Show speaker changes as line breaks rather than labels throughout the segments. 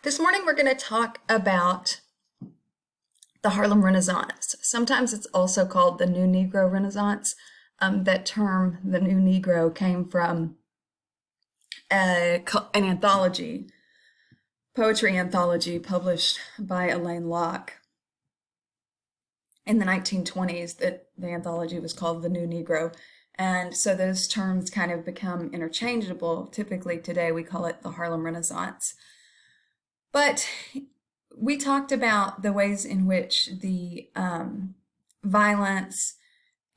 This morning we're going to talk about the Harlem Renaissance. Sometimes it's also called the New Negro Renaissance. That term, the New Negro, came from an anthology, poetry anthology published by Alain Locke in the 1920s. That the anthology was called the New Negro. And so those terms kind of become interchangeable. Typically today we call it the Harlem Renaissance. But we talked about the ways in which the violence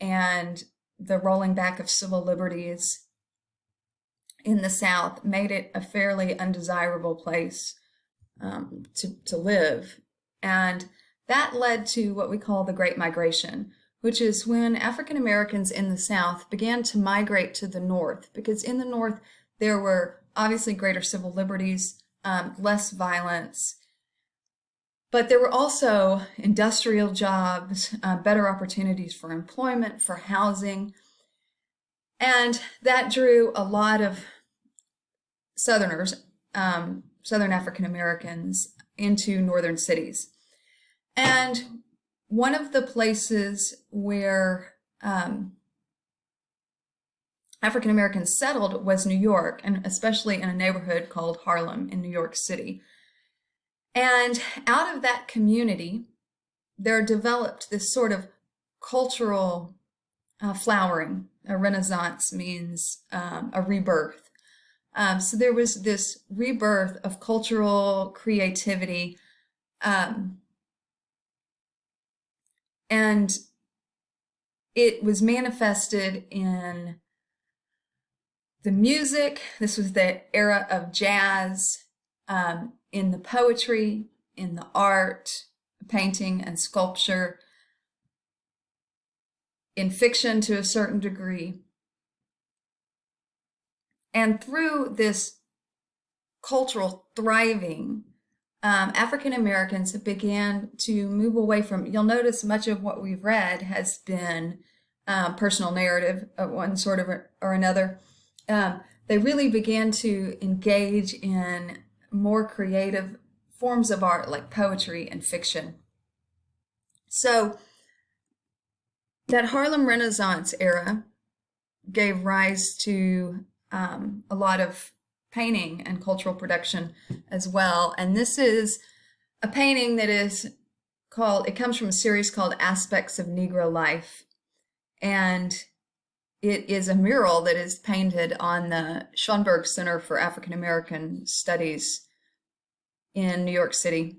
and the rolling back of civil liberties in the South made it a fairly undesirable place to live. And that led to what we call the Great Migration, which is when African Americans in the South began to migrate to the North, because in the North there were obviously greater civil liberties, less violence, but there were also industrial jobs, better opportunities for employment, for housing, and that drew a lot of Southerners, Southern African Americans, into northern cities. And one of the places where African Americans settled was New York, and especially in a neighborhood called Harlem in New York City. And out of that community, there developed this sort of cultural flowering. A renaissance means a rebirth. So there was this rebirth of cultural creativity, and it was manifested in the music. This was the era of jazz, in the poetry, in the art, painting and sculpture, in fiction to a certain degree. And through this cultural thriving, African Americans began to move away from, you'll notice much of what we've read has been personal narrative of one sort of or another. They really began to engage in more creative forms of art like poetry and fiction. So that Harlem Renaissance era gave rise to a lot of painting and cultural production as well. And this is a painting that is called, it comes from a series called Aspects of Negro Life. And it is a mural that is painted on the Schoenberg Center for African American Studies in New York City.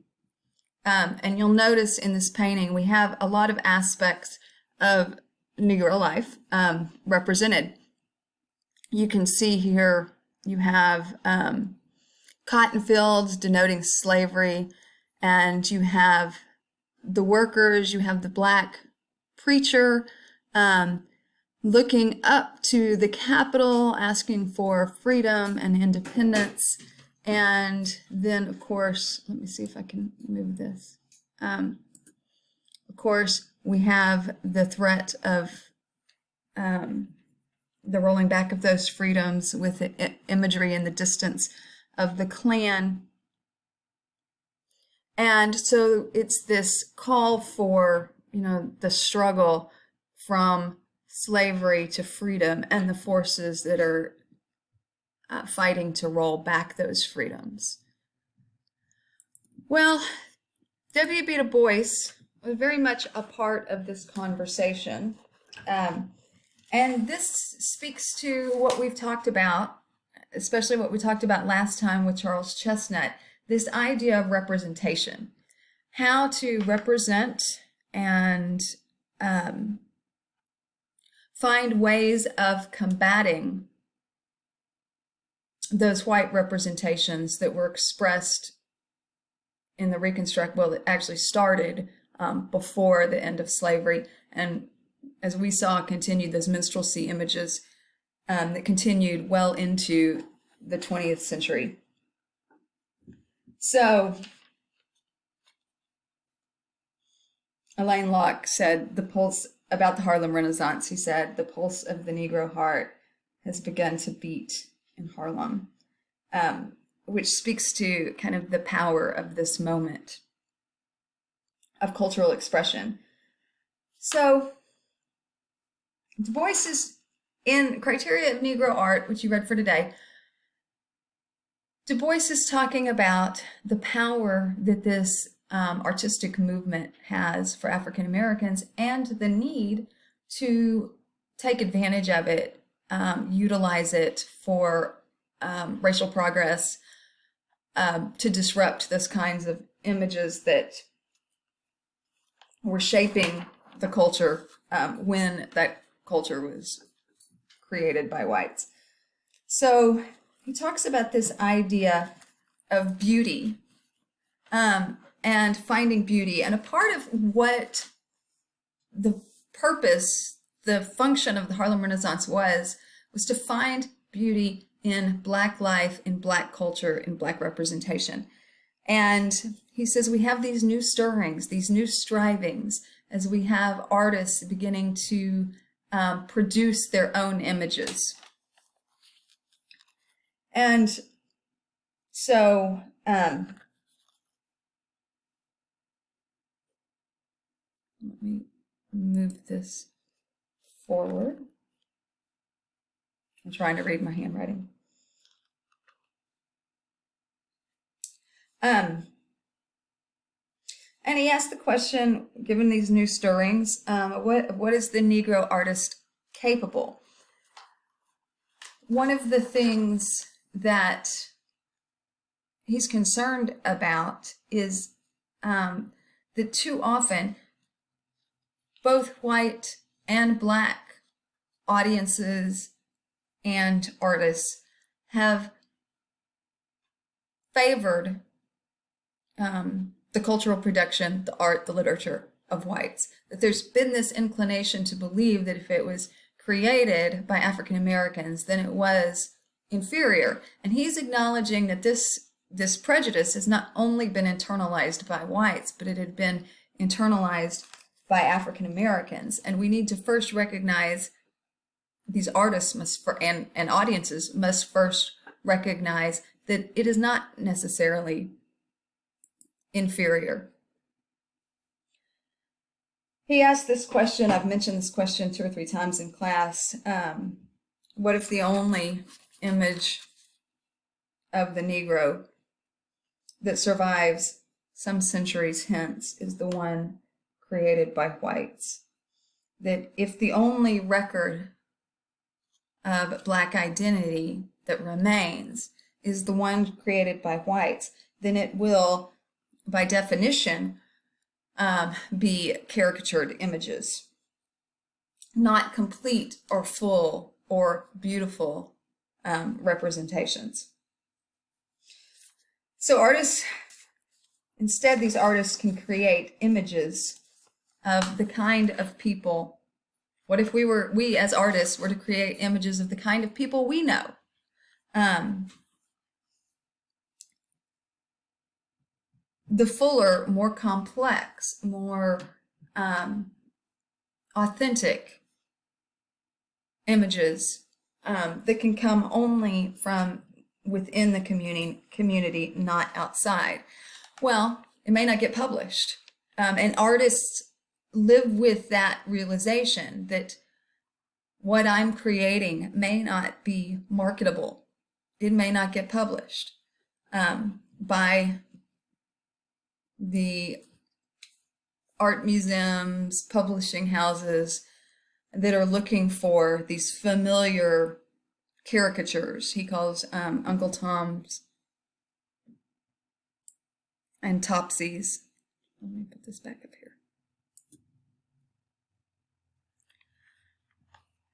And you'll notice in this painting, we have a lot of aspects of Negro life represented. You can see here, you have cotton fields denoting slavery, and you have the workers, you have the black preacher, looking up to the Capitol, asking for freedom and independence. And then, of course, let me see if I can move this. Of course, we have the threat of the rolling back of those freedoms with the imagery in the distance of the Klan. And so it's this call for, the struggle from slavery to freedom and the forces that are fighting to roll back those freedoms. Well, W.B. Du Bois was very much a part of this conversation. And this speaks to what we've talked about, especially what we talked about last time with Charles Chestnut, this idea of representation, how to represent and find ways of combating those white representations that were expressed in the it actually started before the end of slavery, and as we saw, continued those minstrelsy images that continued well into the 20th century. So Alain Locke said the pulse about the Harlem Renaissance. He said the pulse of the Negro heart has begun to beat in Harlem, which speaks to kind of the power of this moment of cultural expression. So Du Bois is in Criteria of Negro Art, which you read for today. Du Bois is talking about the power that this artistic movement has for African Americans and the need to take advantage of it, utilize it for racial progress, to disrupt those kinds of images that were shaping the culture when that culture was created by whites. So he talks about this idea of beauty and finding beauty. And a part of what the purpose, the function of the Harlem Renaissance was to find beauty in Black life, in Black culture, in Black representation. And he says we have these new stirrings, these new strivings, as we have artists beginning to produce their own images. And so let me move this forward. I'm trying to read my handwriting. And he asked the question, given these new stirrings, what is the Negro artist capable? One of the things that he's concerned about is that too often both white and Black audiences and artists have favored the cultural production, the art, the literature of whites. That there's been this inclination to believe that if it was created by African Americans, then it was inferior. And he's acknowledging that this prejudice has not only been internalized by whites, but it had been internalized by African Americans. And we need to first recognize these artists and audiences must first recognize that it is not necessarily inferior. He asked this question, I've mentioned this question 2 or 3 times in class, what if the only image of the Negro that survives some centuries hence is the one created by whites? That if the only record of Black identity that remains is the one created by whites, then it will, by definition, be caricatured images, not complete or full or beautiful representations. So instead these artists can create images of the kind of people. What if we as artists were to create images of the kind of people we know? The fuller, more complex, more authentic images that can come only from within the community, not outside. Well, it may not get published. And artists live with that realization that what I'm creating may not be marketable. It may not get published by the art museums, publishing houses that are looking for these familiar caricatures. He calls Uncle Tom's and Topsy's. Let me put this back up here.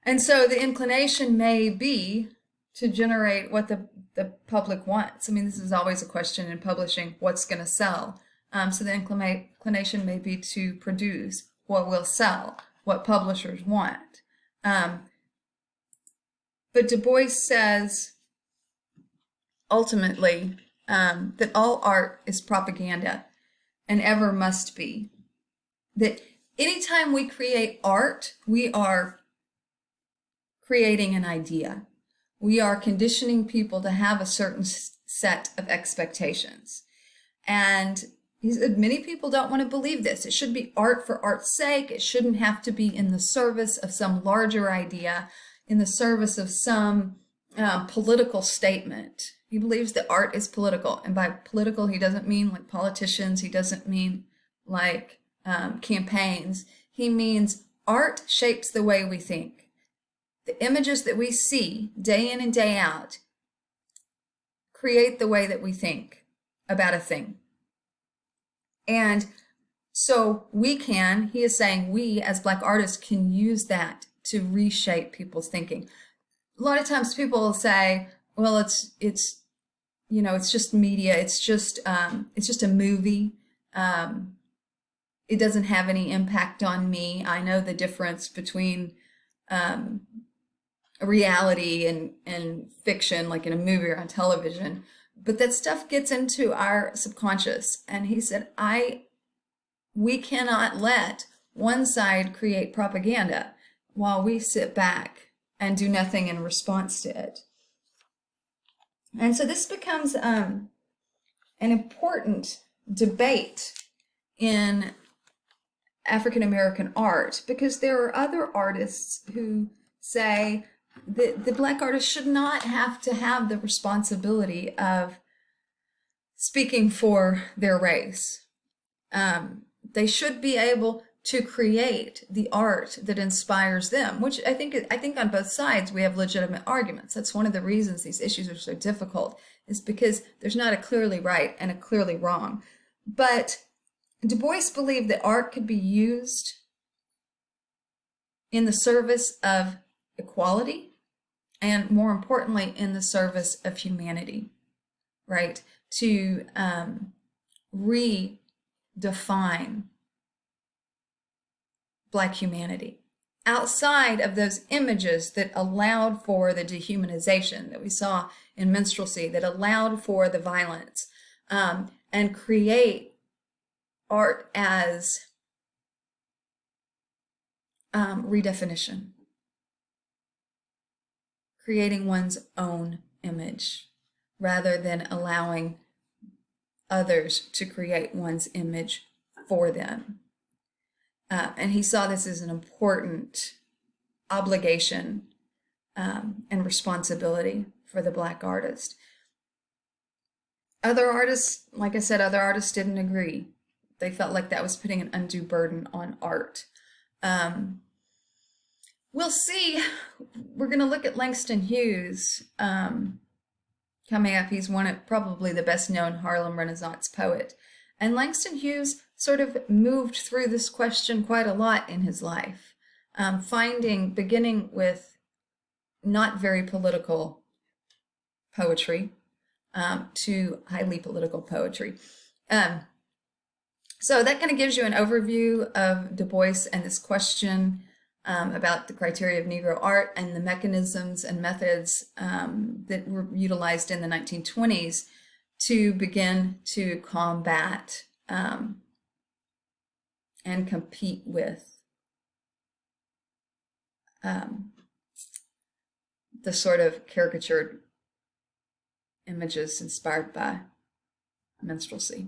And so the inclination may be to generate what the public wants. I mean, this is always a question in publishing, what's going to sell? So the inclination may be to produce what will sell, what publishers want. But Du Bois says, ultimately, that all art is propaganda and ever must be. That anytime we create art, we are creating an idea. We are conditioning people to have a certain set of expectations. And he said many people don't want to believe this. It should be art for art's sake. It shouldn't have to be in the service of some larger idea, in the service of some political statement. He believes that art is political. And by political, he doesn't mean like politicians. He doesn't mean like campaigns. He means art shapes the way we think. The images that we see day in and day out create the way that we think about a thing. And so he is saying we as Black artists can use that to reshape people's thinking. A lot of times people will say, well, it's just media. It's just a movie. It doesn't have any impact on me. I know the difference between reality and fiction, like in a movie or on television. But that stuff gets into our subconscious. And he said, we cannot let one side create propaganda while we sit back and do nothing in response to it. And so this becomes an important debate in African American art, because there are other artists who say that the Black artists should not have to have the responsibility of speaking for their race. They should be able to create the art that inspires them, which I think on both sides we have legitimate arguments. That's one of the reasons these issues are so difficult, is because there's not a clearly right and a clearly wrong. But Du Bois believed that art could be used in the service of equality and, more importantly, in the service of humanity, right? To redefine Black humanity outside of those images that allowed for the dehumanization that we saw in minstrelsy, that allowed for the violence, and create art as redefinition, creating one's own image rather than allowing others to create one's image for them. And he saw this as an important obligation and responsibility for the Black artist. Other artists, like I said, didn't agree. They felt like that was putting an undue burden on art. We'll see. We're going to look at Langston Hughes coming up. He's probably the best known Harlem Renaissance poet. And Langston Hughes sort of moved through this question quite a lot in his life, beginning with not very political poetry to highly political poetry. So that kind of gives you an overview of Du Bois and this question about the Criteria of Negro Art and the mechanisms and methods that were utilized in the 1920s to begin to combat and compete with the sort of caricatured images inspired by minstrelsy.